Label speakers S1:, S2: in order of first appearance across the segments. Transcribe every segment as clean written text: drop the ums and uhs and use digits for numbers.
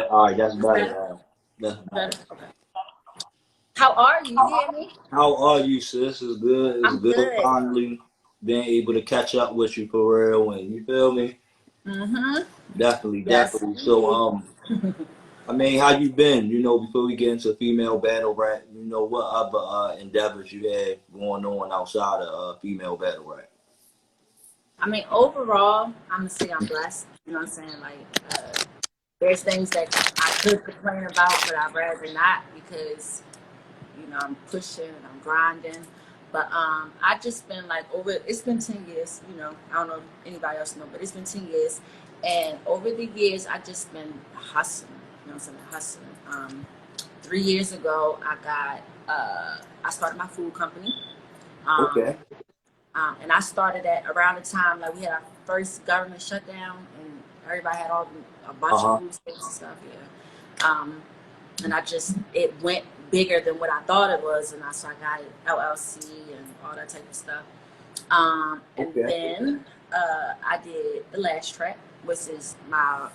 S1: All right, that's
S2: Is
S1: better
S2: that
S1: now. That's better.
S2: better? Okay. How are you? You hear me?
S1: How are you, sis? It's good. It's
S2: I'm
S1: good.
S2: good.
S1: Finally being able to catch up with you for real. And you feel me?
S2: Mm-hmm.
S1: Definitely,
S2: Yes,
S1: definitely. So,
S2: indeed.
S1: I mean, how you been? Before we get into female battle rap, what other endeavors you had going on outside of female battle rap?
S2: I mean, overall, I'm gonna say I'm blessed. You know what I'm saying? Like, there's things that I could complain about, but I'd rather not because I'm pushing and I'm grinding. But I just been like it's been 10 years. I don't know if anybody else know, but it's been 10 years, and over the years I just been hustling. You know what I'm saying? Hustling. 3 years ago, I started my food company. Um,
S1: Okay.
S2: and I started at around the time like we had our first government shutdown, and everybody had a bunch of
S1: Uh-huh.
S2: food stamps and stuff. Yeah. And it went bigger than what I thought it was, and so I got it LLC and all that type of stuff. And
S1: Okay.
S2: then I did the Last Track, which is my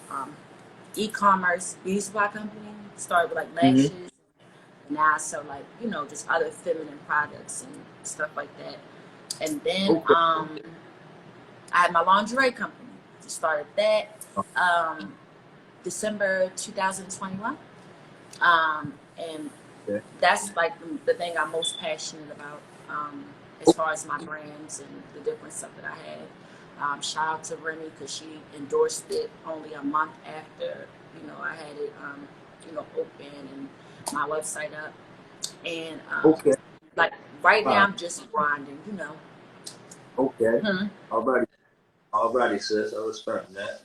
S2: e-commerce beauty supply company. Started with like
S1: Mm-hmm.
S2: lashes. Now I sell like just other feminine products and stuff like that. And then
S1: Okay.
S2: I had my lingerie company. Just started that December 2021. And
S1: Okay.
S2: that's like the thing I'm most passionate about, as far as my brands and the different stuff that I had. Shout out to Remy because she endorsed it only a month after I had it open and my website up. And
S1: Okay.
S2: like right now
S1: Wow.
S2: I'm just grinding.
S1: Okay.
S2: Hmm.
S1: Alrighty. Alrighty, sis. I respect that.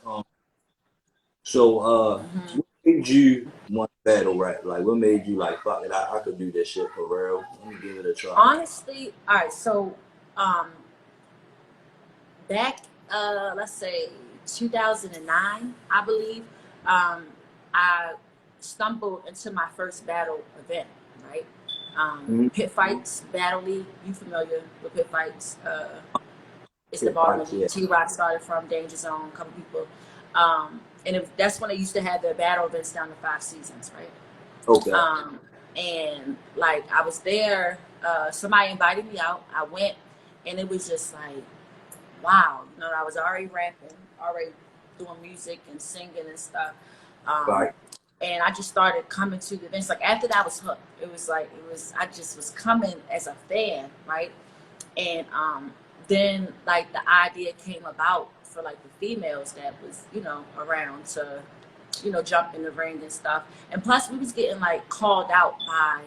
S1: So,
S2: Hmm.
S1: what made you want to battle rap? Like, what made you like, fuck it, I could do this shit for real. Let me give it a try.
S2: Honestly, all right. So um, back let's say 2009, I believe, I stumbled into my first battle event, right?
S1: Mm-hmm.
S2: Pit Fights Battle League. You familiar with Pit Fights? It's the
S1: Pit
S2: bar
S1: fights,
S2: movie.
S1: yeah.
S2: T-Rock started from Danger Zone, a couple people. And that's when they used to have their battle events down to 5 seasons, right?
S1: Okay.
S2: Um, and like I was there, somebody invited me out. I went, and it was just like, wow. I was already rapping, already doing music and singing and stuff. Um,
S1: Right.
S2: and I just started coming to the events. Like after that, I was hooked. I just was coming as a fan, right? And then like the idea came about for like the females that was around to jump in the ring and stuff. And plus we was getting like called out by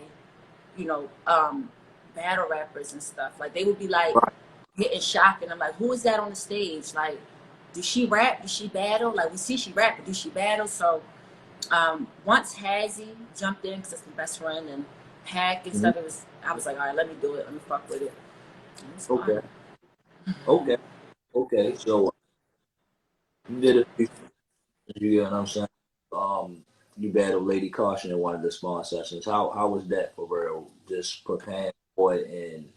S2: you know um battle rappers and stuff. Like they would be like
S1: Right.
S2: getting shocked, and I'm like, who is that on the stage? Like, does she rap? Does she battle? Like we see she rap, but does she battle? So once Hazzy jumped in, because that's my best friend, and Hack and
S1: Mm-hmm.
S2: stuff, I was like, all right, let me do it, let me fuck with it. And it's
S1: Okay.
S2: fun.
S1: Okay. Okay. So you did a few, you get what I'm saying? You battled Lady Caution in one of the spawn sessions. How was that for real? Just preparing for it and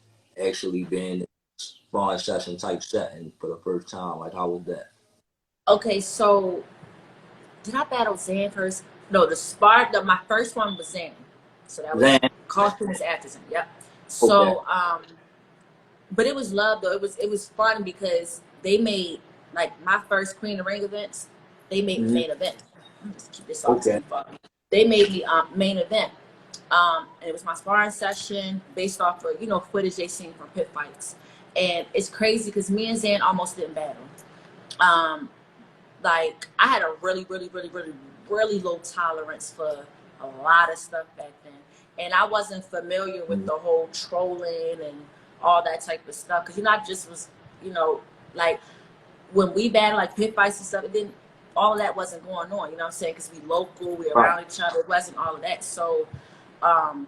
S1: actually being in a spawn session type setting for the first time. Like, how was that?
S2: Okay, so did I battle Zan first? No, my first one was Zan. So that was
S1: Then,
S2: Caution was after Zan. Yep.
S1: okay.
S2: So but it was love though. It was fun because they made like my first Queen of Ring events. They made me
S1: Hmm.
S2: main event. Let me just keep this off
S1: Okay.
S2: to fuck me. They made me main event. And it was my sparring session based off of footage they seen from pit fights. And it's crazy because me and Zan almost didn't battle. Um, like I had a really, really, really, really, really low tolerance for a lot of stuff back then, and I wasn't familiar with
S1: Mhm.
S2: the whole trolling and all that type of stuff. Because I just was, you know, like when we battled like pit fights and stuff, it didn't. All of that wasn't going on. You know what I'm saying? Because we local, we
S1: Right.
S2: around each other. It wasn't all of that. So, um,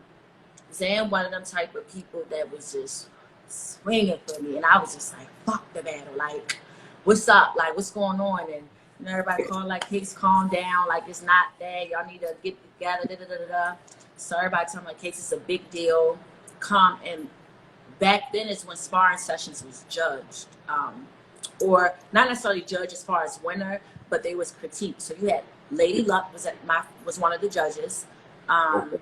S2: Zan, one of them type of people that was just swinging for me, and I was just like, "Fuck the battle! Like, what's up? Like, what's going on?" And everybody calling like, "Case, calm down. Like, it's not that. Y'all need to get together." Da da da da da. So everybody telling me, like, "Case, it's a big deal. Calm." And back then is when sparring sessions was judged, or not necessarily judged as far as winner, but they was critiqued. So you had Lady Luck was one of the judges.
S1: Okay.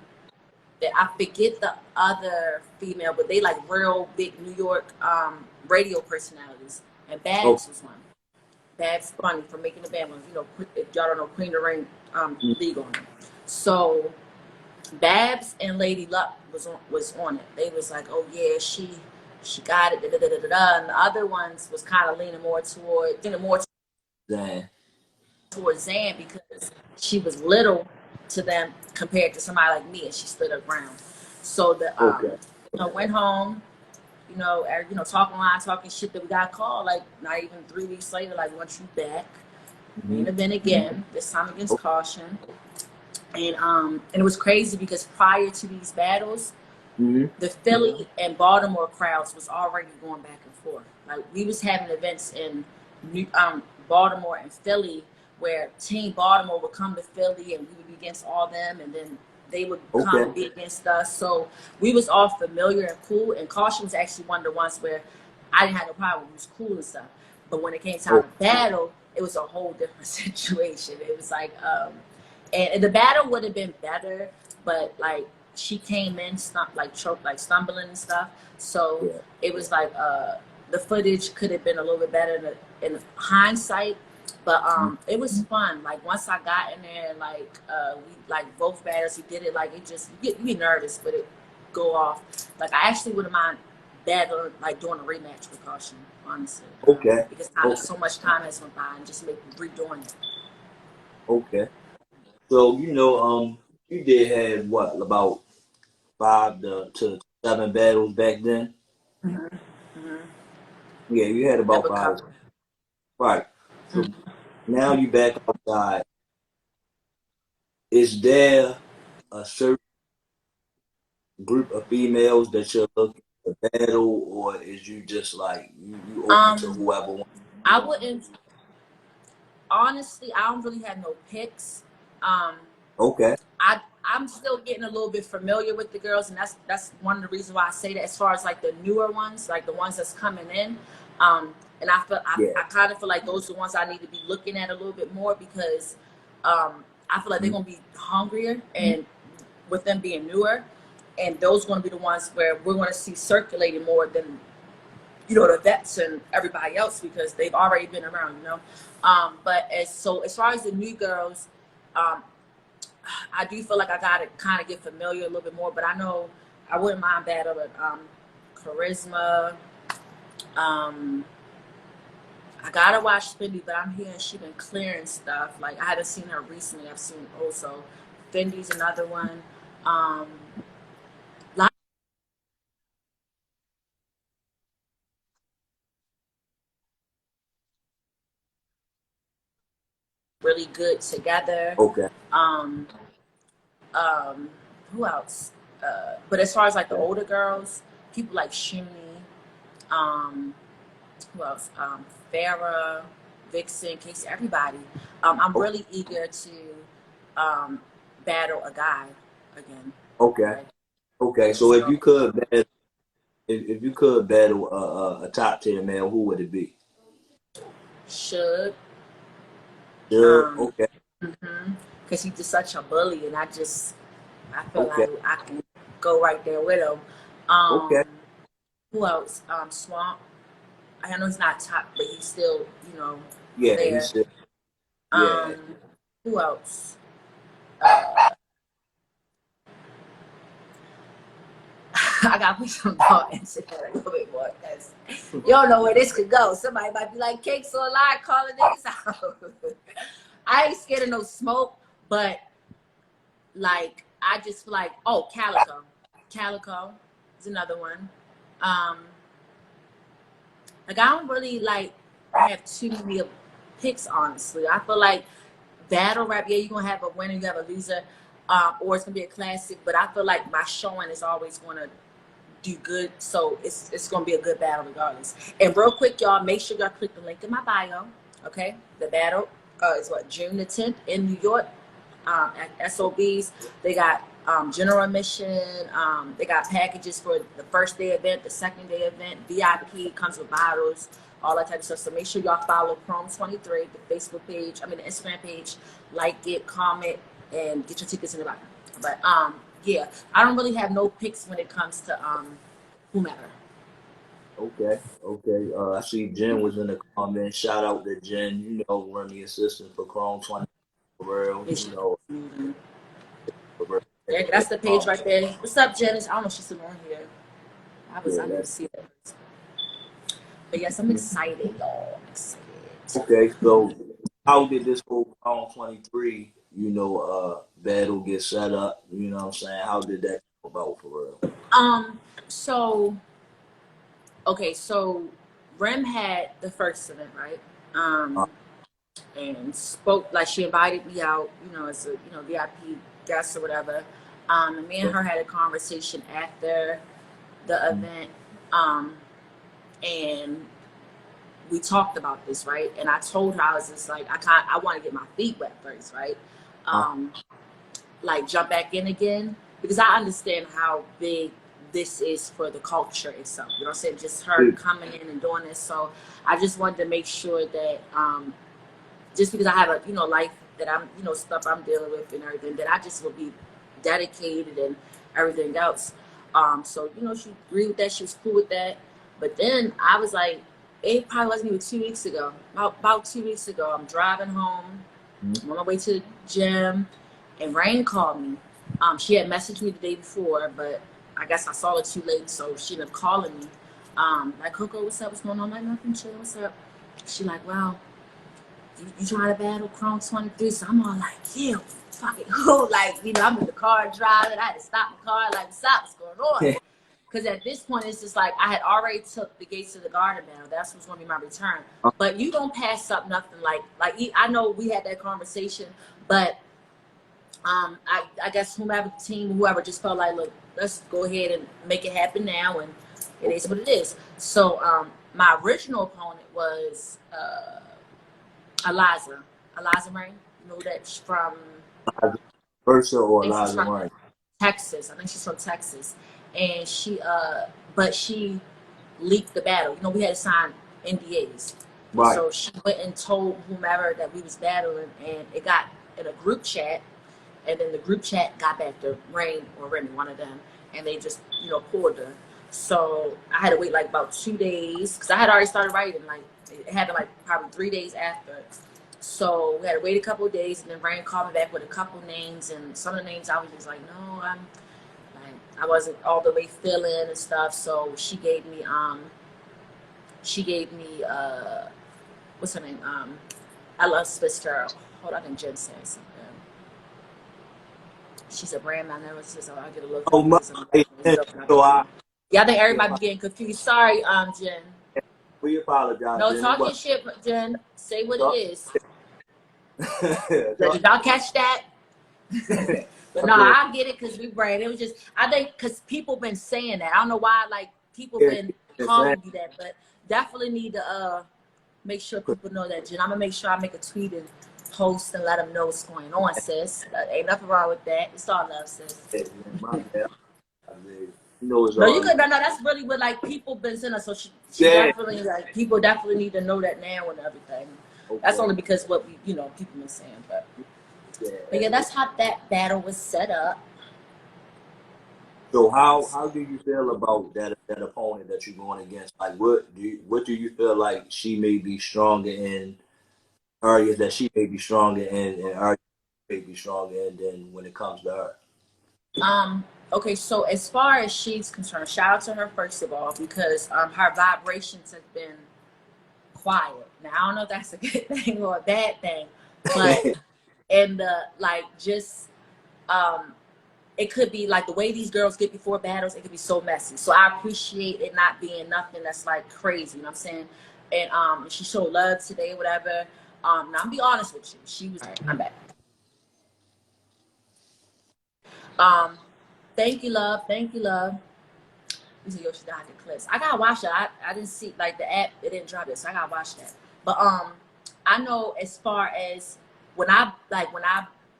S2: I forget the other female, but they like real big New York radio personalities. And
S1: Oh.
S2: Babs was one. Babs Bunny from Making the Band. You know, if y'all don't know, Queen of the Ring league on it. So Babs and Lady Luck was on it. They was like, oh yeah, she got it. Da, da, da, da, da. And the other ones was kind of leaning more
S1: Damn.
S2: towards Zan because she was little to them compared to somebody like me, and she stood her ground. So
S1: Okay.
S2: went home, talking shit that we got called like not even 3 weeks later, like once you back, main
S1: Mm-hmm.
S2: event again, this time against Caution. And it was crazy because prior to these battles,
S1: Mm-hmm.
S2: the Philly and Baltimore crowds was already going back and forth. Like we was having events in Baltimore and Philly where Team Baltimore would come to Philly and we would be against all them, and then they would come
S1: Okay.
S2: and be against us. So we was all familiar and cool. And Caution was actually one of the ones where I didn't have no problem. It was cool and stuff. But when it came time
S1: Oh.
S2: to battle, it was a whole different situation. It was like, and the battle would have been better, but like she came in stumbling and stuff. So
S1: Yeah.
S2: it was like the footage could have been a little bit better in hindsight. But it was fun. Like once I got in there, we like both battles, we did it. Like it just you be nervous, but it go off. Like I actually wouldn't mind battling, like doing a rematch with Caution, honestly,
S1: Okay.
S2: because
S1: Okay.
S2: so much time has went by and just redoing it.
S1: Okay. So you did have what about 5 to 7 battles back then?
S2: Mm-hmm.
S1: Yeah, you had
S2: Have
S1: about
S2: a
S1: five.
S2: couple.
S1: Right. So
S2: Mm-hmm.
S1: now you back outside. Is there a certain group of females that you're looking to battle, or is you just like you open to
S2: Um,
S1: whoever wants?
S2: I wouldn't honestly. I don't really have no picks. Um,
S1: Okay.
S2: I'm still getting a little bit familiar with the girls, and that's one of the reasons why I say that. As far as like the newer ones, like the ones that's coming in, and
S1: Yeah.
S2: I kind of feel like those are the ones I need to be looking at a little bit more because I feel like they're
S1: Mhm.
S2: gonna be hungrier, and with them being newer, and those are gonna be the ones where we're gonna see circulating more than the vets and everybody else because they've already been around. But as far as the new girls, um, I do feel like I gotta kind of get familiar a little bit more, but I know I wouldn't mind battling Charisma. Um, I gotta watch Fendi, but I'm hearing she been clearing stuff. Like I haven't seen her recently. I've seen also Fendi's another one. Um, really good together.
S1: Okay.
S2: Um, who else? But as far as like the
S1: Okay.
S2: older girls, people like Shuni, um, who else? Farrah, Vixen, Casey, everybody. I'm
S1: O-
S2: really eager to um, battle a guy again.
S1: Okay.
S2: Like,
S1: Okay. So
S2: so
S1: if you could battle a top tier male, who would it be?
S2: should,
S1: Sure.
S2: um,
S1: Okay.
S2: because he's just such a bully, and I feel
S1: Okay.
S2: like I can go right there with him. Um,
S1: Okay.
S2: who else? Swamp. I know he's not top, but he's still,
S1: Yeah. He
S2: there.
S1: said. Yeah.
S2: Um, who else? I gotta put some thought into that a little bit more because you don't know where this could go. Somebody might be like, "Cakes on line, calling niggas out." I ain't scared of no smoke, but like I just feel like, oh, Calico is another one. Um, like I don't really like have too many picks, honestly. I feel like battle rap, yeah, you're gonna have a winner, you have a loser, or it's gonna be a classic. But I feel like my showing is always gonna do good, so it's gonna be a good battle regardless. And real quick, y'all, make sure y'all click the link in my bio. Okay, the battle is June the 10th in New York at SOBs. They got general admission. They got packages for the first day event, the second day event. VIP comes with bottles. all that type of stuff. So make sure y'all follow Chrome23, the Facebook page, I mean the Instagram page, like it, comment, and get your tickets in the bottom. But yeah, I don't really have no picks when it comes to whomever.
S1: Okay. I see Jen was in the comments. Shout out to Jen. You know, we're the assistant for Chrome 20 for real. You know, for real.
S2: Yeah, that's the page right there. What's up, Janice? I don't know if she's still on here. I didn't see that. But yes, I'm excited, y'all. I'm excited.
S1: Okay, so how did this whole Chrome 23, you know, battle get set up? You know what I'm saying? How did that come about for real?
S2: So okay, so Rem had the first event, right? And spoke, like, she invited me out, you know, as a, you know, VIP guest or whatever. And me and her had a conversation after the event. And we talked about this, right? And I told her, I was just like, I want to get my feet wet first, right? Like jump back in again, because I understand how big this is for the culture itself. You know what I'm saying? Just her coming in and doing this. So I just wanted to make sure that just because I have a, you know, life that I'm, you know, stuff I'm dealing with and everything, that I just will be dedicated and everything else. So, you know, she agreed with that. She was cool with that. But then I was like, it probably wasn't even 2 weeks ago. About 2 weeks ago, I'm driving home. I'm on my way to the gym, and Rain called me. She had messaged me the day before, but I guess I saw it too late, so she ended up calling me. Like, Coco, what's up? What's going on? I'm like, nothing, chill. What's up? She like, well, you trying to battle Chrome 23? So I'm all like, yeah, fuck it. Like, you know, I'm in the car driving. I had to stop the car. Like, what's going on? Because at this point, it's just like I had already took the gates of the garden battle. That's what's going to be my return. But you don't pass up nothing. Like I know we had that conversation, but I guess whoever the team, whoever just felt like, look, let's go ahead and make it happen now, and it is what it is. So my original opponent was Eliza Rain. You know that she's from
S1: Versa or Eliza Rain?
S2: Texas. I think she's from Texas. And she but she leaked the battle. You know, we had to sign NDAs. Right. So she went and told whomever that we was battling, and it got in a group chat, and then the group chat got back to Rain or Remy, one of them, and they just, you know, pulled her. So I had to wait like about 2 days, because I had already started writing. Like, it happened like probably 3 days after. So we had to wait a couple of days, and then Rain called me back with a couple names, and some of the names I was just like, no, I wasn't all the way feeling and stuff. So she gave me what's her name? I love Fitzgerald. Hold on, I think Jen said something. She's a brand manager, so I'll get a look.
S1: Oh my!
S2: Yeah, I think everybody getting confused. Sorry, Jen.
S1: We apologize.
S2: No, talking shit, Jen. Say what it is. Did y'all catch that? But no, I get it, because we brand. It was just, I think, because people been saying that. I don't know why, like, people been calling me that, but definitely need to make sure people know that, Jen. I'm gonna make sure I make a tweet and post and let them know what's going on, sis. Ain't nothing wrong with that. It's all love, sis. No, you could. No, that's really what, like, people been saying. So she definitely, like, people definitely need to know that now and everything. Okay. That's only because what we, you know, people been saying, but yeah, that's how that battle was set up.
S1: So how do you feel about that opponent that you're going against? Like, what do you feel like she may be stronger in areas that she may be stronger in, and areas may be stronger in than when it comes to her?
S2: Okay, so as far as she's concerned, shout out to her first of all, because her vibrations have been quiet. Now I don't know if that's a good thing or a bad thing, but and like, just it could be like the way these girls get before battles, it could be so messy. So I appreciate it not being nothing that's like crazy, you know what I'm saying? And she showed love today, whatever. Now I'm be honest with you, she was right, I'm back. Thank you, love. Thank you, love. You see, Yoshi died in clips. I gotta watch it. I didn't see, like, the app, it didn't drop it, so I gotta watch that. But I know as far as when I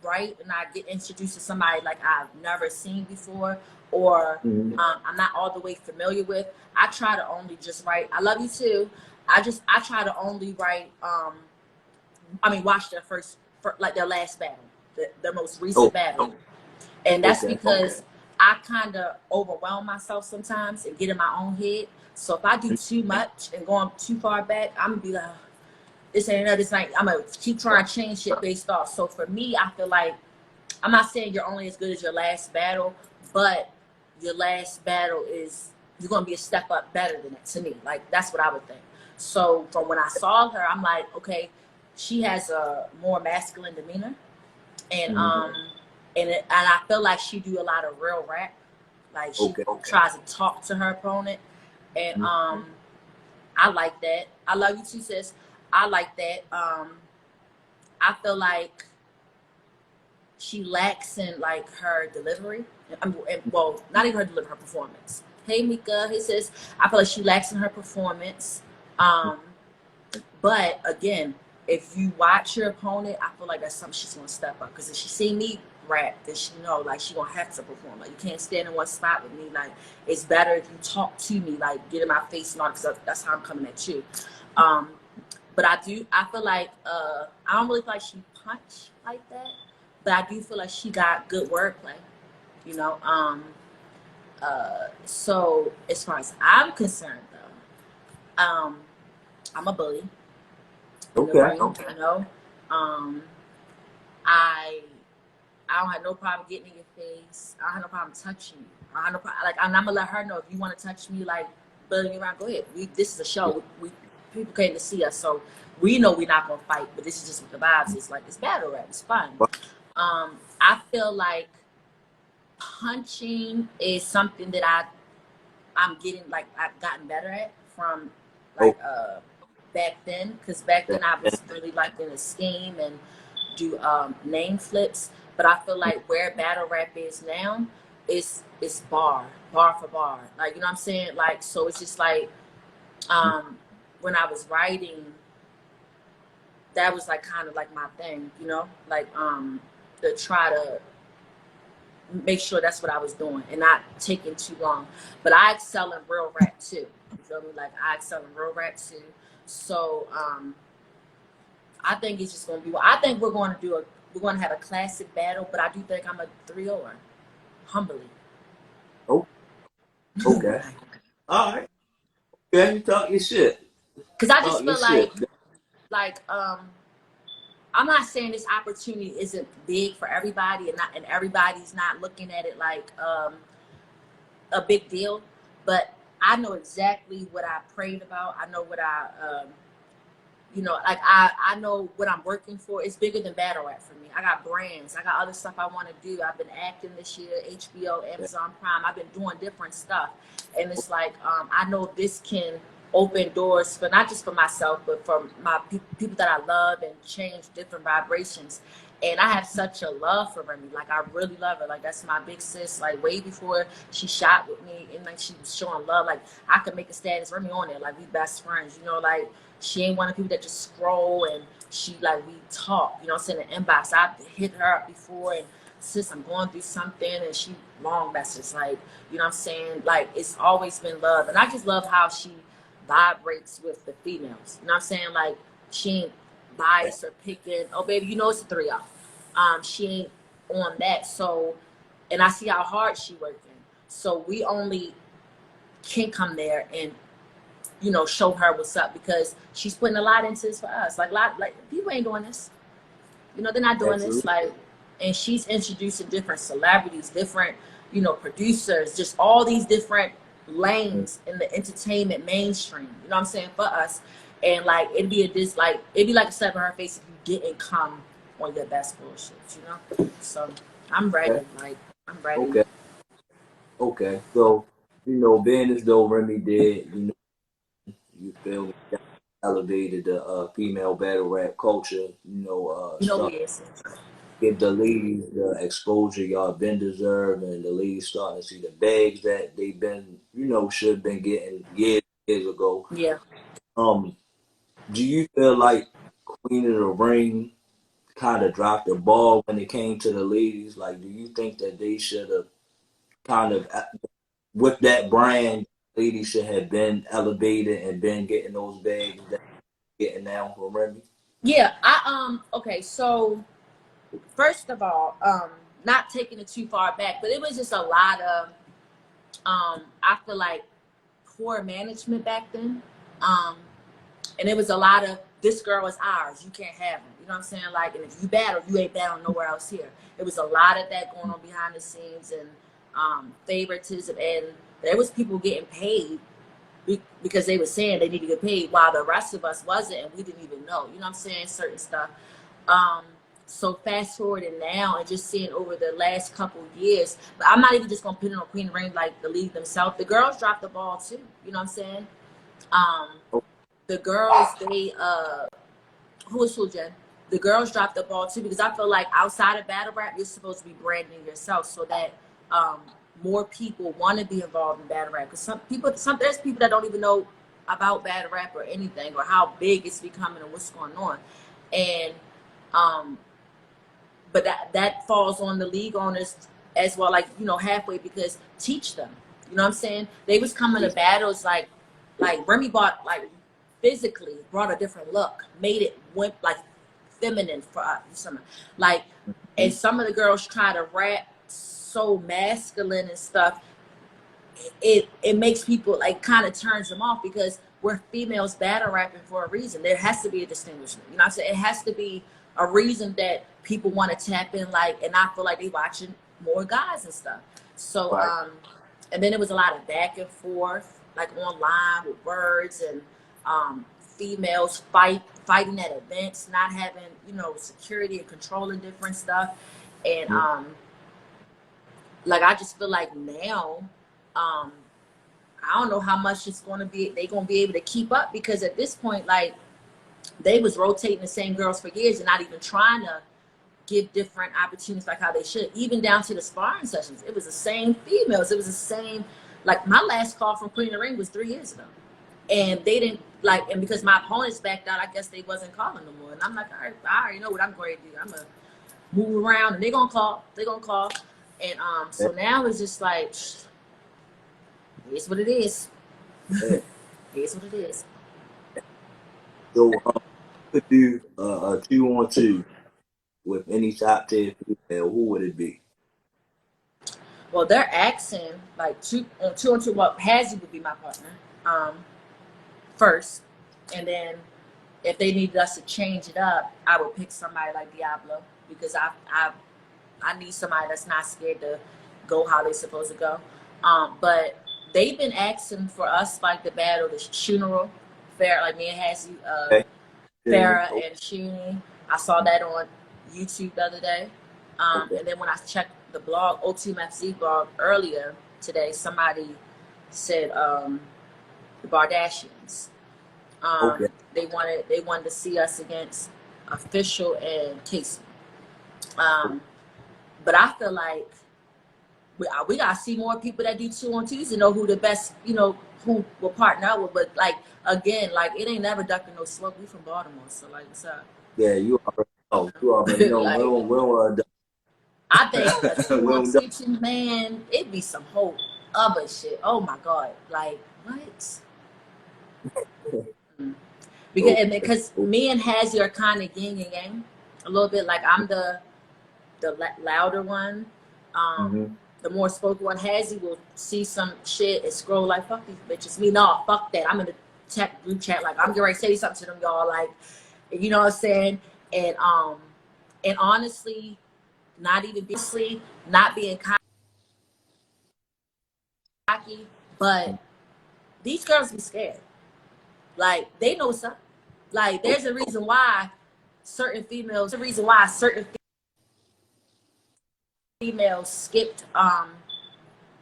S2: write and I get introduced to somebody like I've never seen before, or I'm not all the way familiar with, I try to only just write, I love you too, I try to only write watch their like their last battle, their most recent
S1: Oh,
S2: battle. And that's
S1: okay.
S2: because I kind of overwhelm myself sometimes and get in my own head. So if I do too much and going too far back, I'm gonna be like, this ain't another. This ain't. I'm gonna keep trying to change shit based off. So for me, I feel like I'm not saying you're only as good as your last battle, but your last battle is you're gonna be a step up better than it. To me, like that's what I would think. So from when I saw her, I'm like, okay, she has a more masculine demeanor, and and I feel like she do a lot of real rap. Like she tries to talk to her opponent, and I like that. I love you too, sis. I like that. I feel like she lacks in like her delivery. Well, not even her delivery, her performance. Hey Mika, he says I feel like she lacks in her performance. But again, if you watch your opponent, I feel like that's something she's gonna step up. Because if she see me rap, then she know like she gonna have to perform. Like you can't stand in one spot with me. Like it's better if you talk to me, like get in my face and all, because that's how I'm coming at you. But I feel like I don't really feel like she punch like that, but I do feel like she got good wordplay, you know. So as far as I'm concerned though, I'm a bully in the ring, you know. I don't have no problem getting in your face. I don't have no problem touching you. I have no problem, like I'm gonna let her know if you want to touch me, like bullying me around, go ahead. This is a show. We people came to see us, so we know we're not gonna fight. But this is just what the vibes is like. It's battle rap. It's fun. I feel like punching is something that I'm getting, like I've gotten better at from like back then, because back then I was really like in a scheme and do name flips. But I feel like where battle rap is now, it's bar for bar, like you know what I'm saying, like so it's just like when I was writing, that was like kind of like my thing, you know, like to try to make sure that's what I was doing and not taking too long. But I excel in real rap too. You feel me? Like I excel in real rap too. So I think it's just gonna be. I think we're going to have a classic battle, but I do think I'm a 3-0, humbly.
S1: Oh, okay. All right. Yeah, you talk your shit.
S2: Because I just feel like I'm not saying this opportunity isn't big for everybody, and everybody's not looking at it like a big deal, but I know exactly what I prayed about. I know what you know, like I know what I'm working for. It's bigger than battle rap for me. I got brands. I got other stuff I want to do. I've been acting this year, HBO, Amazon Prime. I've been doing different stuff, and it's like I know this can open doors for not just for myself, but for my people that I love and change different vibrations. And I have such a love for Remy. Like I really love her. Like that's my big sis. Like way before she shot with me, and like she was showing love. Like I could make a status Remy on there. Like we best friends. You know, like she ain't one of the people that just scroll, and she like we talk. You know, send an inbox. I hit her up before and sis, I'm going through something, and she long message. Like you know what I'm saying. Like it's always been love, and I just love how she vibrates with the females. You know what I'm saying? Like she ain't biased or picking. Oh baby, you know it's a 3-0. She ain't on that. So, and I see how hard she working. So we only can come there and you know show her what's up, because she's putting a lot into this for us. Like people ain't doing this. You know they're not doing this. Like, and she's introducing different celebrities, different you know producers, just all these different lanes in the entertainment mainstream. You know what I'm saying, for us. And like it'd be like a slap in her face if you didn't come on your best bullshit, you know. So I'm ready. Like I'm ready.
S1: Okay. So, you know, being as though Remy did, you know, you feel me, elevated the female battle rap culture, you know,
S2: You know
S1: start
S2: he is.
S1: give the ladies the exposure y'all been deserved, and the ladies starting to see the bags that they've been, you know, should have been getting years ago.
S2: Yeah.
S1: Do you feel like Queen of the Ring kind of dropped the ball when it came to the ladies? Like, do you think that they should have kind of, with that brand, ladies should have been elevated and been getting those bags that they're getting now from Remy?
S2: Yeah, okay, so first of all, not taking it too far back, but it was just a lot of I feel like poor management back then. Um, and it was a lot of, this girl is ours, you can't have them. You know what I'm saying? Like, and if you battle, you ain't battling nowhere else here. It was a lot of that going on behind the scenes, and favoritism, and there was people getting paid because they were saying they need to get paid while the rest of us wasn't, and we didn't even know. You know what I'm saying? Certain stuff. Um, so fast forwarding now and just seeing over the last couple years, but I'm not even just gonna put it on Queen Ring like the league themselves. The girls dropped the ball too. You know what I'm saying? Um, the girls, they who is who, Jen? The girls dropped the ball too, because I feel like outside of battle rap, you're supposed to be branding yourself so that more people want to be involved in battle rap. Because there's people that don't even know about battle rap or anything, or how big it's becoming or what's going on. And but that falls on the league owners as well, like, you know, halfway, because teach them. You know what I'm saying? They was coming to battles like Remy bought, like, physically brought a different look, made it went like feminine for some, like, and some of the girls try to rap so masculine and stuff. It makes people, like, kind of turns them off, because we're females battle rapping for a reason. There has to be a distinguishment. You know what I'm saying? It has to be a reason that people want to tap in, like, and I feel like they watching more guys and stuff. So
S1: Right.
S2: and then it was a lot of back and forth, like online with words, and females fighting at events, not having, you know, security and controlling different stuff. And like, I just feel like now, I don't know how much it's going to be, they going to be able to keep up, because at this point, like, they was rotating the same girls for years and not even trying to give different opportunities like how they should, even down to the sparring sessions. It was the same females. It was the same, like, my last call from Queen of the Ring was 3 years ago. And they didn't, like, and because my opponents backed out, I guess they wasn't calling no more. And I'm like, all right, I already know what I'm going to do. I'm going to move around, and they're going to call. They're going to call. And so now it's just like, it's what it is. It's what it is.
S1: So could do a 2-on-2 with any top tier female, who would it be?
S2: Well, they're asking, like, two on two. Well, Hazzy would be my partner first, and then if they needed us to change it up, I would pick somebody like Diablo, because I need somebody that's not scared to go how they're supposed to go. But they've been asking for us, like, the battle, the funeral fair, like me and Hazzy,
S1: Okay.
S2: Farrah and Shuni. I saw that on YouTube the other day.
S1: Okay.
S2: And then when I checked the blog, O2 FC blog earlier today, somebody said the Bardashians.
S1: Okay.
S2: They wanted to see us against Official and Casey. But I feel like we gotta see more people that do 2-on-2s to know who the best, you know, who will partner up with. But, like, again, like, it ain't never ducking no smoke. We from Baltimore, so, like, what's up?
S1: Yeah, you already know. You already know.
S2: Like,
S1: we don't
S2: I think a
S1: we don't
S2: 2-on-2, man, it'd be some whole other shit. Oh my god, like, what? Because me and Hazzy are kind of yin and yang a little bit. Like, I'm the louder one, the more spoken one. Hazzy will see some shit and scroll like, fuck these bitches. Me, no, fuck that. I'm in the tech group chat, like, I'm getting ready to say something to them, y'all, like, you know what I'm saying? And honestly, not being cocky, but these girls be scared. Like, they know what's up. Like, there's a reason why certain females skipped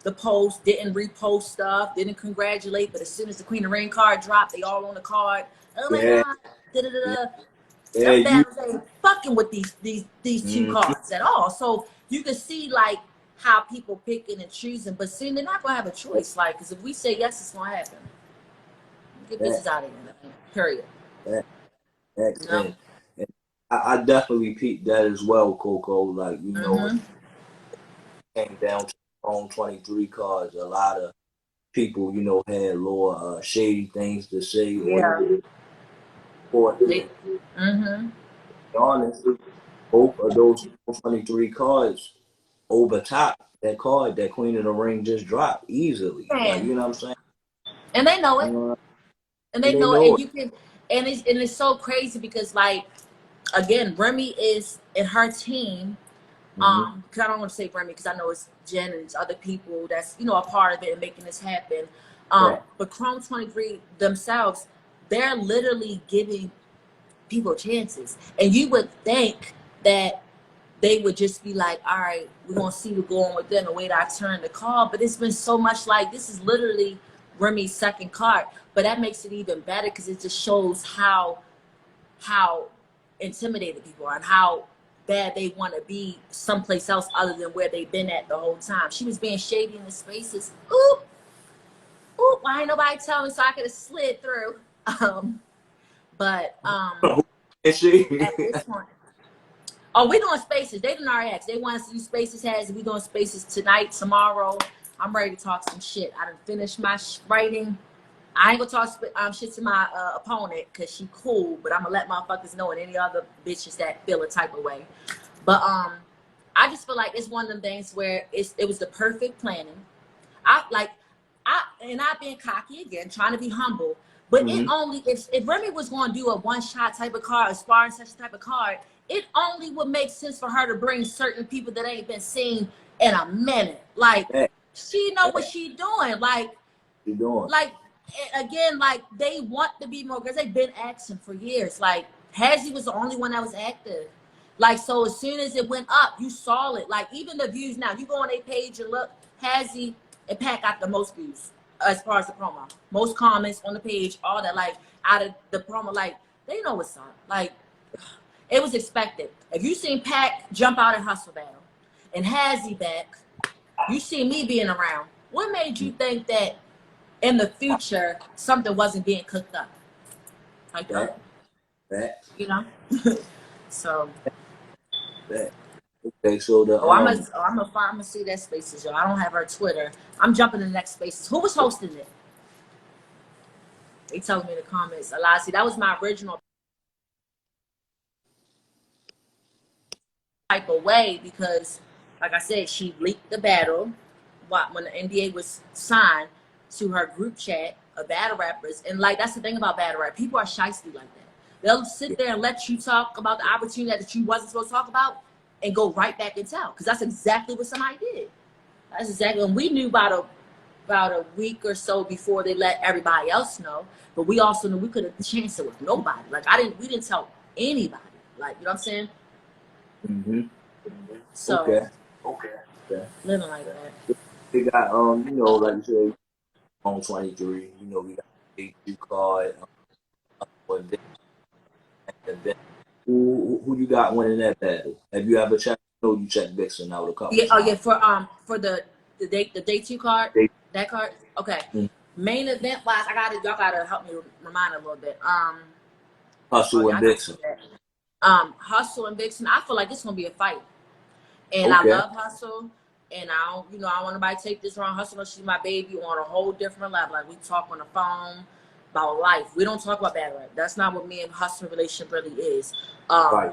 S2: the post, didn't repost stuff, didn't congratulate, but as soon as the Queen of Rain card dropped, they all on the card. Oh my god, da-da-da-da. Them battles ain't fucking with these two cards at all. So you can see, like, how people picking and choosing, but see, they're not gonna have a choice. Like, because if we say yes, it's gonna happen. Get bitches out of here, period. You know?
S1: and I definitely peeped that as well, Coco. Like, you know, it came down to the 23 cards. A lot of people, you know, had little shady things to say or
S2: Yeah.
S1: or
S2: They, mm-hmm.
S1: be honest, both of those 23 cards over top that card that Queen of the Ring just dropped easily. Like,
S2: Man.
S1: you know what I'm saying?
S2: And they know
S1: You
S2: it.
S1: know,
S2: And
S1: and
S2: they
S1: they
S2: know it.
S1: know
S2: And
S1: it.
S2: you can, and it's so crazy because, like, again, Remy is in her team.
S1: Mm-hmm.
S2: Because I don't want to say Remy because I know it's Jen and it's other people that's, you know, a part of it and making this happen.
S1: Right.
S2: But Chrome 23 themselves, they're literally giving people chances. And you would think that they would just be like, all right, we're going to see what's going on with them and wait I turn the call. But it's been so much like this is literally Remy's second card. But that makes it even better because it just shows how intimidated people are and how bad they want to be someplace else other than where they've been at the whole time. She was being shady in the spaces. Oop, oop, why ain't nobody tell me so I could have slid through? But
S1: And she,
S2: at this point, oh, we doing spaces. They didn't already ask. They want us to do spaces. We doing spaces tonight, tomorrow. I'm ready to talk some shit. I done finished my writing. I ain't gonna talk shit to my opponent because she cool, but I'm gonna let motherfuckers know and any other bitches that feel a type of way. But I just feel like it's one of them things where it was the perfect planning. I've been cocky again, trying to be humble. But it
S1: mm-hmm.
S2: only if Remy was going to do a one shot type of card, a sparring session type of card, it only would make sense for her to bring certain people that ain't been seen in a minute. Like
S1: That,
S2: she know what
S1: that
S2: she doing.
S1: you doing.
S2: Like again, like they want to be more because they've been acting for years. Like Hazzy was the only one that was active. Like so, as soon as it went up, you saw it. Like even the views now, you go on their page and look, Hazzy and Pat got the most views as far as the promo, most comments on the page, all that. Like out of the promo, like they know what's up. Like it was expected. If you seen Pat jump out and hustle battle, and Hazzy back, you see me being around. What made you think that in the future something wasn't being cooked up? Like
S1: That, that,
S2: you know. So
S1: that. Okay, so the
S2: I'm gonna see that spaces, yo. I don't have her Twitter. I'm jumping to the next spaces. Who was hosting it? They telling me in the comments. Alasi, that was my original type of way because, like I said, she leaked the battle. When the NDA was signed to her group chat of battle rappers, and like that's the thing about battle rap, people are shysty like that. They'll sit there and let you talk about the opportunity that you wasn't supposed to talk about, and go right back and tell because that's exactly what somebody did. That's exactly, and we knew about a week or so before they let everybody else know. But we also knew we could have chanced it with nobody. Like we didn't tell anybody. Like you know what I'm saying?
S1: mm-hmm.
S2: So
S1: Okay, okay.
S2: living like that.
S1: They got you know, like you said, on 23. You know, we got a card. But who you got winning that battle? Have you ever checked? No, you checked Vixen out a couple
S2: Yeah. Oh yeah.
S1: times.
S2: For the day two card.
S1: They,
S2: That card. Okay.
S1: mm,
S2: Main event wise, y'all gotta help me remind a little bit. Oh
S1: Hustle
S2: yeah,
S1: and
S2: I got
S1: Vixen.
S2: that. Hustle and Vixen. I feel like it's gonna be a fight. And I
S1: Okay,
S2: love Hustle. And I don't, I don't want nobody to take this wrong. Hustle, she's my baby on a whole different level. Like we talk on the phone about life. We don't talk about bad rap. That's not what me and Hustle relationship really is.
S1: right.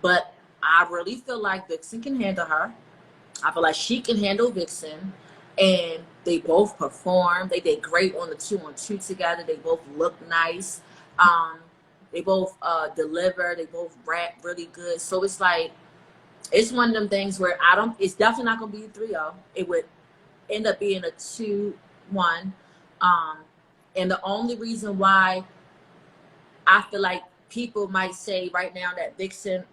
S2: But I really feel like Vixen can handle her. I feel like she can handle Vixen. And they both perform. They did great on the 2-on-2 together. They both look nice. They both deliver. They both rap really good. So it's like, it's one of them things where it's definitely not going to be a 3-0. It would end up being a 2-1. And the only reason why I feel like people might say right now that Vixen,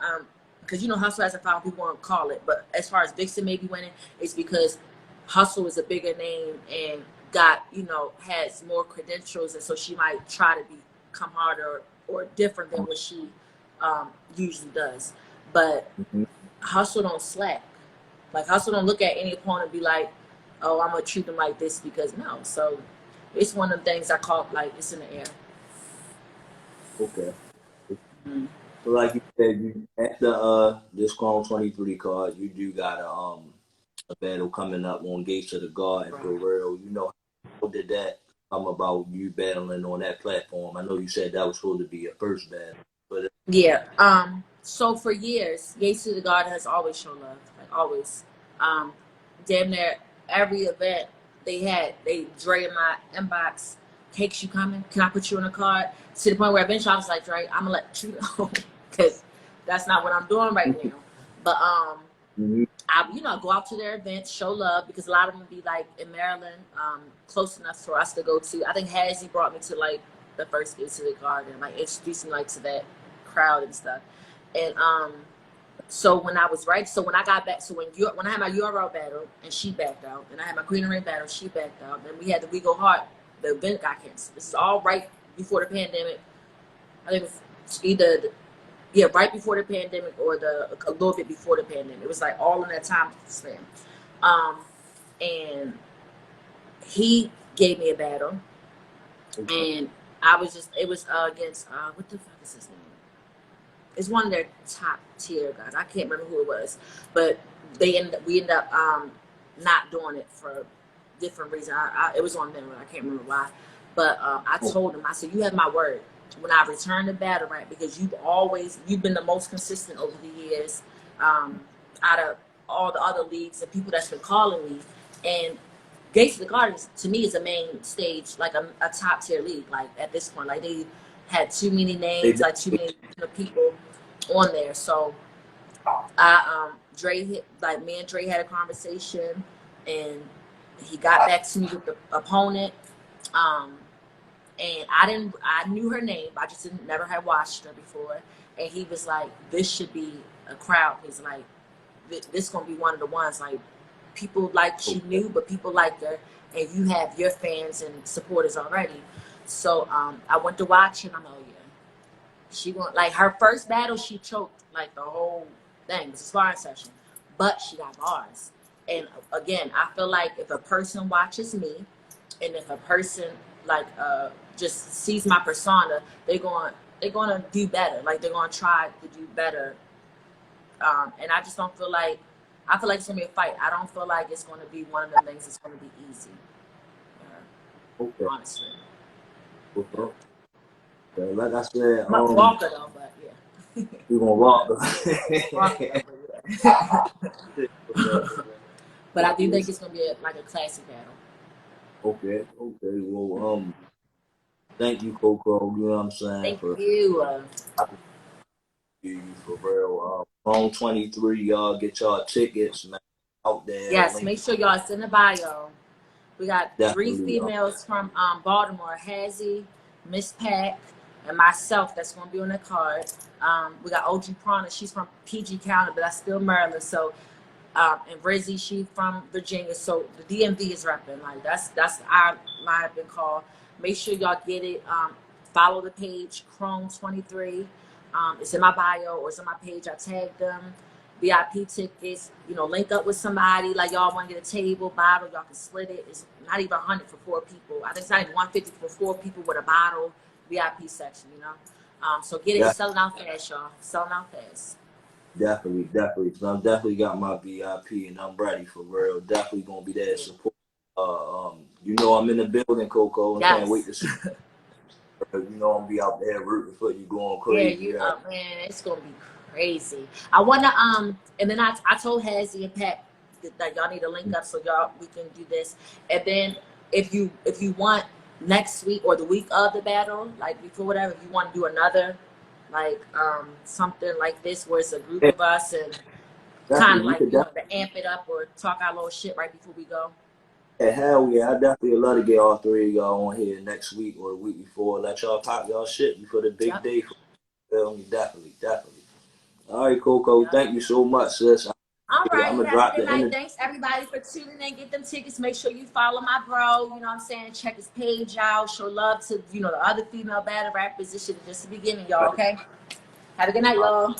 S2: because Hustle hasn't found people want to call it, but as far as Vixen maybe winning, it's because Hustle is a bigger name and got, has more credentials, and so she might try to become harder or different than what she usually does. But
S1: Mm-hmm.
S2: Hustle don't slack. Like Hustle don't look at any opponent and be like, oh, I'm gonna treat them like this because no. So it's one of the things I call like it's in the air.
S1: Okay.
S2: Mm-hmm.
S1: So like you said, you at the this Chrome 23 card, you do got a battle coming up on Gates of the Garden for real. You know, how did that come about, you battling on that platform? I know you said that was supposed to be your first battle, but
S2: Yeah. So for years, Gates to the Garden has always shown love, like always. Um, Damn near every event they Dre in my inbox, Cakes, you coming? Can I put you on a card? To the point where eventually I was like, Dre, I'm gonna let you know because that's not what I'm doing right now. But
S1: mm-hmm.
S2: I go out to their events, show love, because a lot of them be like in Maryland, close enough for us to go to. I think Hazzy brought me to like the first Gates to the Garden, like introduced me like to that crowd and stuff. And so when I was so when I got back, so when I had my URL battle and she backed out, and I had my Queen and Ring battle, she backed out, then we had the We Go Hard, the event got canceled. This is all right before the pandemic. I think it was either right before the pandemic or a little bit before the pandemic. It was like all in that time span. And he gave me a battle, and it was against what the fuck is his name? It's one of their top tier guys. I can't remember who it was, but we ended up not doing it for different reasons. It was on memory. I can't remember why, but I told him, I said, you have my word. When I return to battle rap, because you've been the most consistent over the years, out of all the other leagues and people that's been calling me. And Gates of the Gardens to me is a main stage, like a top tier league. Like at this point, like they had too many names, like too many people on there. So me and Dre had a conversation, and he got back to me with the opponent. And I knew her name, but I just never had watched her before. And he was like, this should be a crowd. He's like, this gonna be one of the ones, like, people like she knew, but people liked her, and you have your fans and supporters already. So I went to watch, and I'm like, oh yeah, she went, like, her first battle, she choked like the whole thing. It was a sparring session, but she got bars. And again, I feel like if a person watches me, and if a person like just sees my persona, they're gonna do better. Like they're gonna try to do better. And I just don't feel like it's gonna be a fight. I don't feel like it's gonna be one of the things that's gonna be easy. Honestly.
S1: Okay. Like I said,
S2: I'm not Walker though, but yeah.
S1: We're gonna walk.
S2: But I do think it's gonna be like a classic battle.
S1: Okay. Well, thank you, Coco. You know what I'm saying?
S2: Thank you.
S1: You for real. Phone 23, y'all get y'all tickets, man. Out there.
S2: Yes, make sure y'all send a bio. We got
S1: Definitely,
S2: 3 females from Baltimore: Hazzy, Miss Pack, and myself. That's gonna be on the card. We got OG Prana. She's from PG County, but that's still Maryland. So, and Rizzy, she from Virginia. So the DMV is repping. Like that's our lineup and call. Make sure y'all get it. Follow the page Chrome 23. It's in my bio or it's on my page. I tagged them. VIP tickets, link up with somebody, like y'all want to get a table, bottle, y'all can split it. It's not even 100 for 4 people. I think it's not even 150 for 4 people with a bottle, VIP section, So get it, selling out fast, y'all. Selling out fast.
S1: Definitely. Cause I'm definitely got my VIP and I'm ready for real. Definitely gonna be there to support. I'm in the building, Coco, and can't wait to see. I'm gonna be out there rooting for you, going crazy.
S2: Yeah, man, it's gonna be crazy. I wanna and then I told Hazzy and Pat that y'all need to link up so we can do this. And then if you want next week or the week of the battle, like before whatever, if you want to do another like something like this where it's a group of us and kind of like to amp it up or talk our little shit right before we go.
S1: Yeah, hell yeah, I definitely would love to get all 3 of y'all on here next week or the week before. Let y'all pop y'all shit before the big day. Definitely. All right, Coco, thank you so much, sis.
S2: All right, have a good night. Thanks everybody for tuning in. Get them tickets. Make sure you follow my bro. You know what I'm saying? Check his page out. Show love to the other female battle rap position. Just the beginning, y'all. Okay. Have a good night, y'all.